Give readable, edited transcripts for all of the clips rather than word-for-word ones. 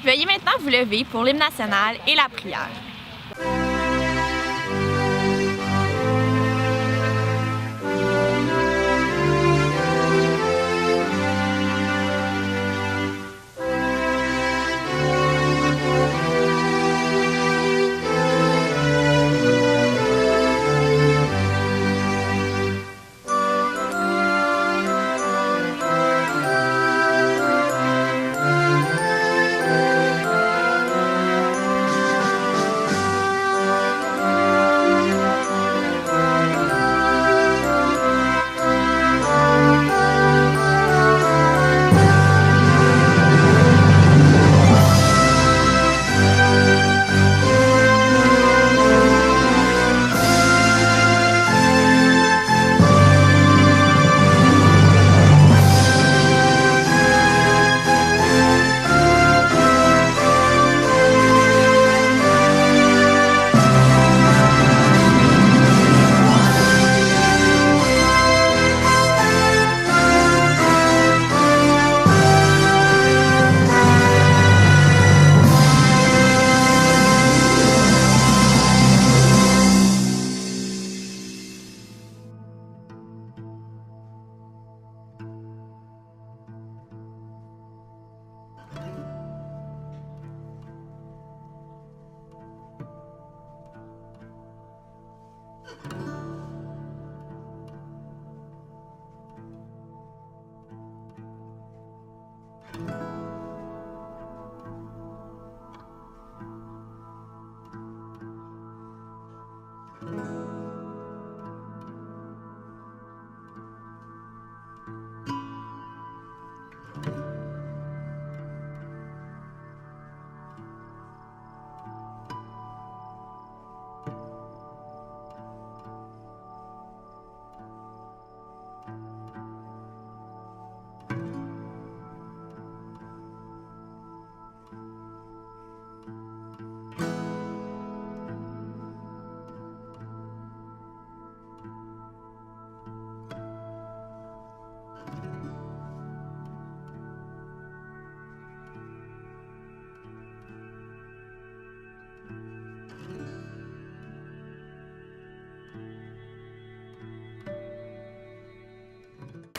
Veuillez maintenant vous lever pour l'hymne national et la prière.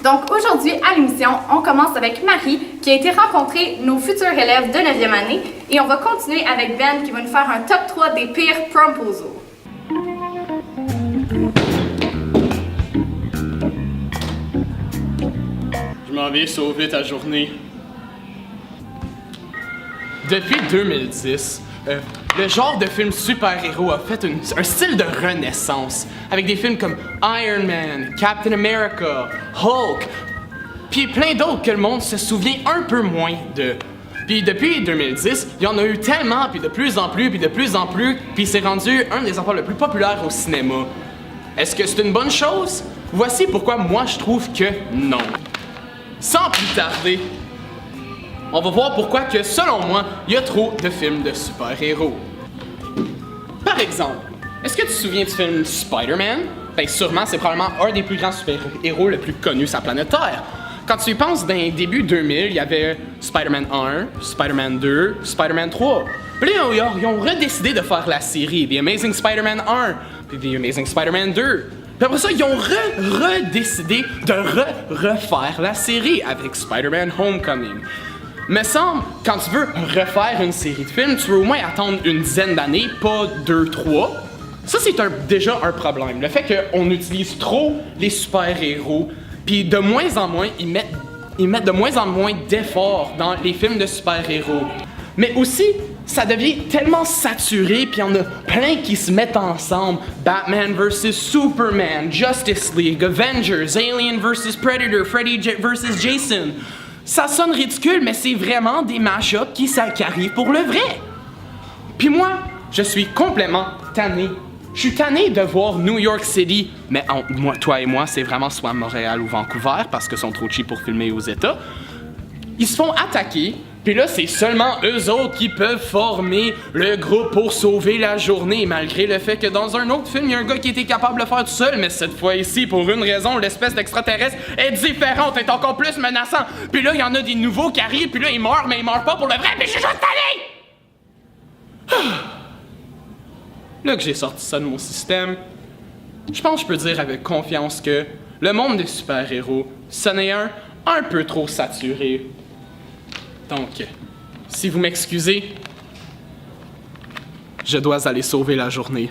Donc aujourd'hui à l'émission, on commence avec Marie qui a été rencontrer nos futurs élèves de 9e année et on va continuer avec Ben qui va nous faire un top 3 des pires proposals. Je m'en vais sauver ta journée. Depuis 2010, le genre de film super-héros a fait un style de renaissance, avec des films comme Iron Man, Captain America, Hulk, puis plein d'autres que le monde se souvient un peu moins de. Puis depuis 2010, il y en a eu tellement, puis de plus en plus, puis de plus en plus, puis c'est rendu un des affaires les plus populaires au cinéma. Est-ce que c'est une bonne chose? Voici pourquoi moi je trouve que non. Sans plus tarder, on va voir pourquoi que, selon moi, il y a trop de films de super-héros. Par exemple, est-ce que tu te souviens du film Spider-Man? Ben sûrement, c'est probablement un des plus grands super-héros le plus connu sur la planète Terre. Quand tu y penses, dans les débuts 2000, il y avait Spider-Man 1, Spider-Man 2, Spider-Man 3. Puis là, ils ont redécidé de faire la série The Amazing Spider-Man 1, puis The Amazing Spider-Man 2. Puis après ça, ils ont redécidé de refaire la série avec Spider-Man Homecoming. Me semble, quand tu veux refaire une série de films, tu veux au moins attendre une dizaine d'années, pas 2, 3. Ça, c'est déjà un problème. Le fait qu'on utilise trop les super-héros, puis de moins en moins, ils mettent de moins en moins d'efforts dans les films de super-héros. Mais aussi, ça devient tellement saturé, puis il y en a plein qui se mettent ensemble. Batman vs Superman, Justice League, Avengers, Alien vs Predator, Freddy vs Jason. Ça sonne ridicule, mais c'est vraiment des mash-ups qui arrivent pour le vrai. Puis moi, je suis complètement tanné. Je suis tanné de voir New York City, mais moi, toi et moi, c'est vraiment soit Montréal ou Vancouver, parce qu'ils sont trop cheap pour filmer aux États. Ils se font attaquer Puis là, c'est seulement eux autres qui peuvent former le groupe pour sauver la journée, malgré le fait que dans un autre film, il y a un gars qui était capable de le faire tout seul, mais cette fois ici, pour une raison, l'espèce d'extraterrestre est différente, est encore plus menaçant. Puis là, il y en a des nouveaux qui arrivent, puis là, ils meurent, mais ils meurent pas pour le vrai, puis je suis juste tanné! Là que j'ai sorti ça de mon système, je pense que je peux dire avec confiance que le monde des super-héros, ce n'est un peu trop saturé. Donc, si vous m'excusez, je dois aller sauver la journée.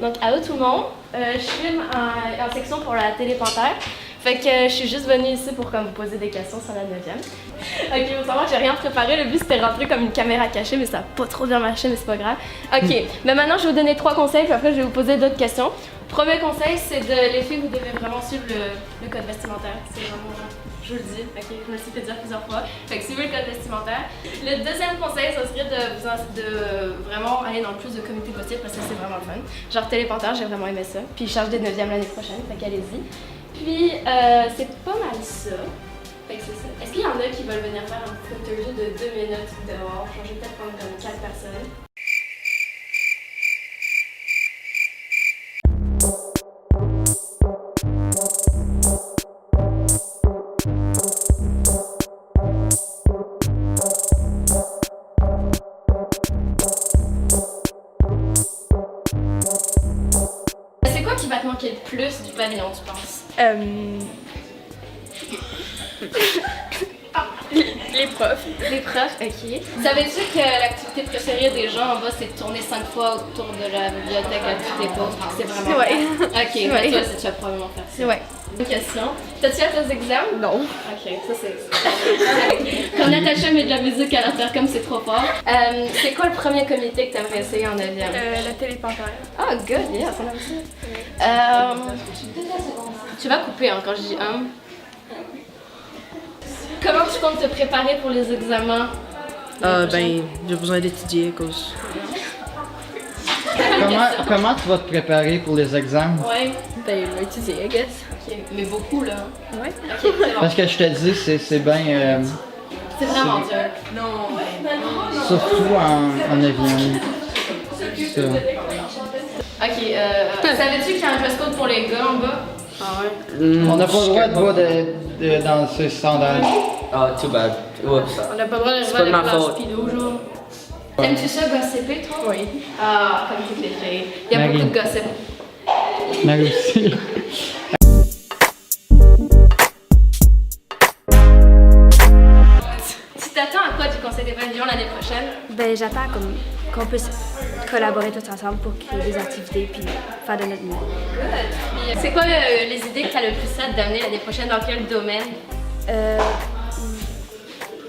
Donc, allô tout le monde, je filme en section pour la télé Panthère. Fait que je suis juste venue ici pour vous poser des questions sur la 9e. Ok, il faut savoir que j'ai rien préparé, le but c'était rentrer comme une caméra cachée, mais ça a pas trop bien marché, mais c'est pas grave. Ok, mais maintenant je vais vous donner 3 conseils, puis après je vais vous poser d'autres questions. Premier conseil, c'est de les filles, vous devez vraiment suivre le code vestimentaire. C'est vraiment, je vous le dis, ok, je me suis fait dire plusieurs fois. Fait que suivez le code vestimentaire. Le deuxième conseil, ça serait de vraiment aller dans le plus de comités possible parce que c'est vraiment le fun. Genre Télé Panthère, j'ai vraiment aimé ça. Puis je charge des 9e l'année prochaine, fait qu'allez-y. Puis c'est pas mal ça. Fait que c'est ça. Est-ce qu'il y en a qui veulent venir faire un petit interview de 2 minutes dehors? Genre, je vais peut-être prendre comme 4 personnes. C'est quoi qui va te manquer le plus du pavillon, tu penses? Les profs. Les profs, ok. Savais-tu que l'activité préférée des gens en bas, c'est de tourner 5 fois autour de la bibliothèque à toutes les pauses? C'est vraiment Ouais. Ok, Ouais. toi, tu vas probablement faire ça. Ouais. Une question. T'as-tu hâte aux examens? Non. Ok, ça c'est... Comme Natacha met de la musique à l'intercom, c'est trop fort. C'est quoi le premier comité que t'aimerais essayer en 9e? La télé Panthère. Ah, good, yes, on aime ça. Tu vas couper hein, quand je dis Comment tu comptes te préparer pour les examens? Ben, j'ai besoin d'étudier à cause. Comment tu vas te préparer pour les examens? Ouais. Ben, étudier, I guess. Ok, mais beaucoup là. Ouais. Ok, c'est bon. Parce que je te dis, c'est bien. C'est vraiment dur. Non. Surtout en 9e. Ça. Ok, savais-tu qu'il y a un dress code pour les gars en bas? Ah ouais? On n'a pas le droit de voir de danser sans sandales. Ah, too bad. Oups. On n'a pas le droit de C'est pas de ma faute. speedo, genre. T'aimes-tu ça, gossiper, toi? Oui. Ah, comme toutes les filles. Il y a Marie. beaucoup de gossip. Mais aussi. Tu t'attends à quoi du Conseil des pavillons l'année prochaine? Ben, j'attends qu'on puisse collaborer tous ensemble pour créer des activités puis faire de notre mieux. Good. Puis, c'est quoi les idées que tu as le plus hâte d'amener l'année prochaine? Dans quel domaine? Pour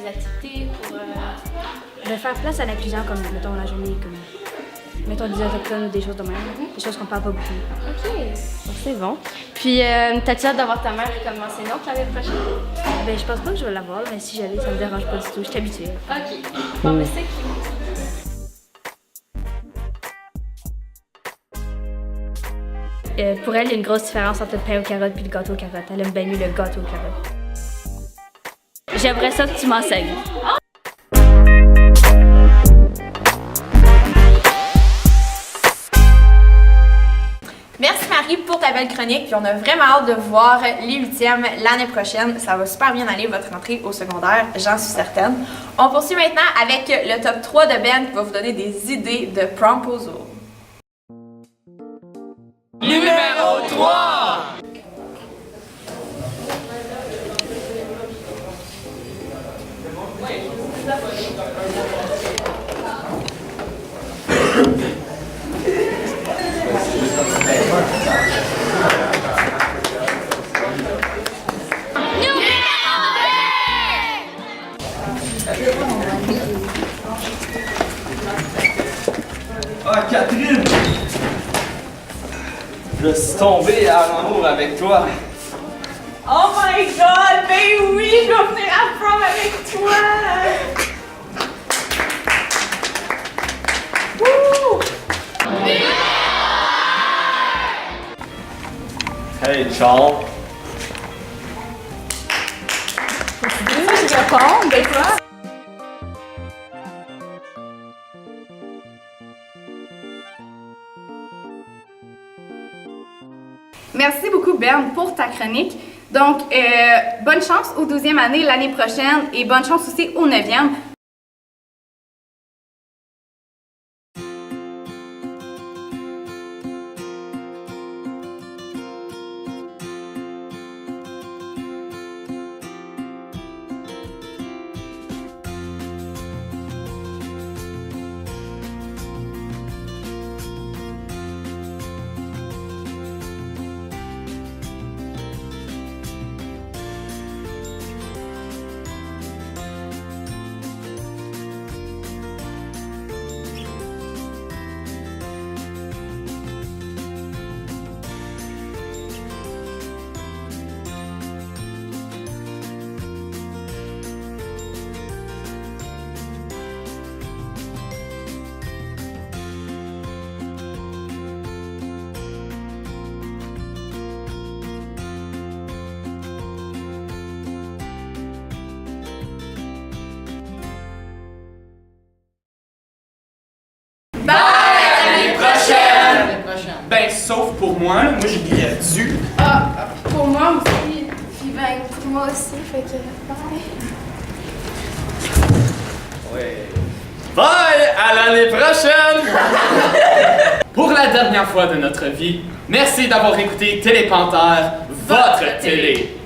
les activités, pour... de faire place à l'inclusion comme, mettons, la journée, comme, mettons, des autochtones ou des choses de même, des choses qu'on parle pas beaucoup. Ok, bon, c'est bon. Puis, t'as-tu hâte d'avoir ta mère comme enseignante l'année prochaine? Ben, je pense pas que je vais l'avoir, mais si j'allais, ça me dérange pas du tout, je suis habituée. Ok. Bon, mais c'est cute. Pour elle, il y a une grosse différence entre le pain aux carottes et le gâteau aux carottes. Elle aime bien mieux le gâteau aux carottes. J'aimerais ça que tu m'enseignes. Merci Marie pour ta belle chronique, puis on a vraiment hâte de voir les 8e l'année prochaine. Ça va super bien aller votre entrée au secondaire, j'en suis certaine. On poursuit maintenant avec le top 3 de Ben qui va vous donner des idées de promposal. Numéro 3! suis tombé en amour avec toi. Oh my god, ben oui, je vais venir à prom avec toi! Wouh! Hey, Charles. Je réponds, ben toi. Merci beaucoup, Ben, pour ta chronique. Donc, bonne chance aux 12e année l'année prochaine et bonne chance aussi au 9e. Ben, sauf pour moi, là. Moi j'ai gradué. Ah, pour moi aussi. Puis ben, pour moi aussi, fait que bye. Bye! À l'année prochaine! Pour la dernière fois de notre vie, merci d'avoir écouté Télépanthère, votre télé.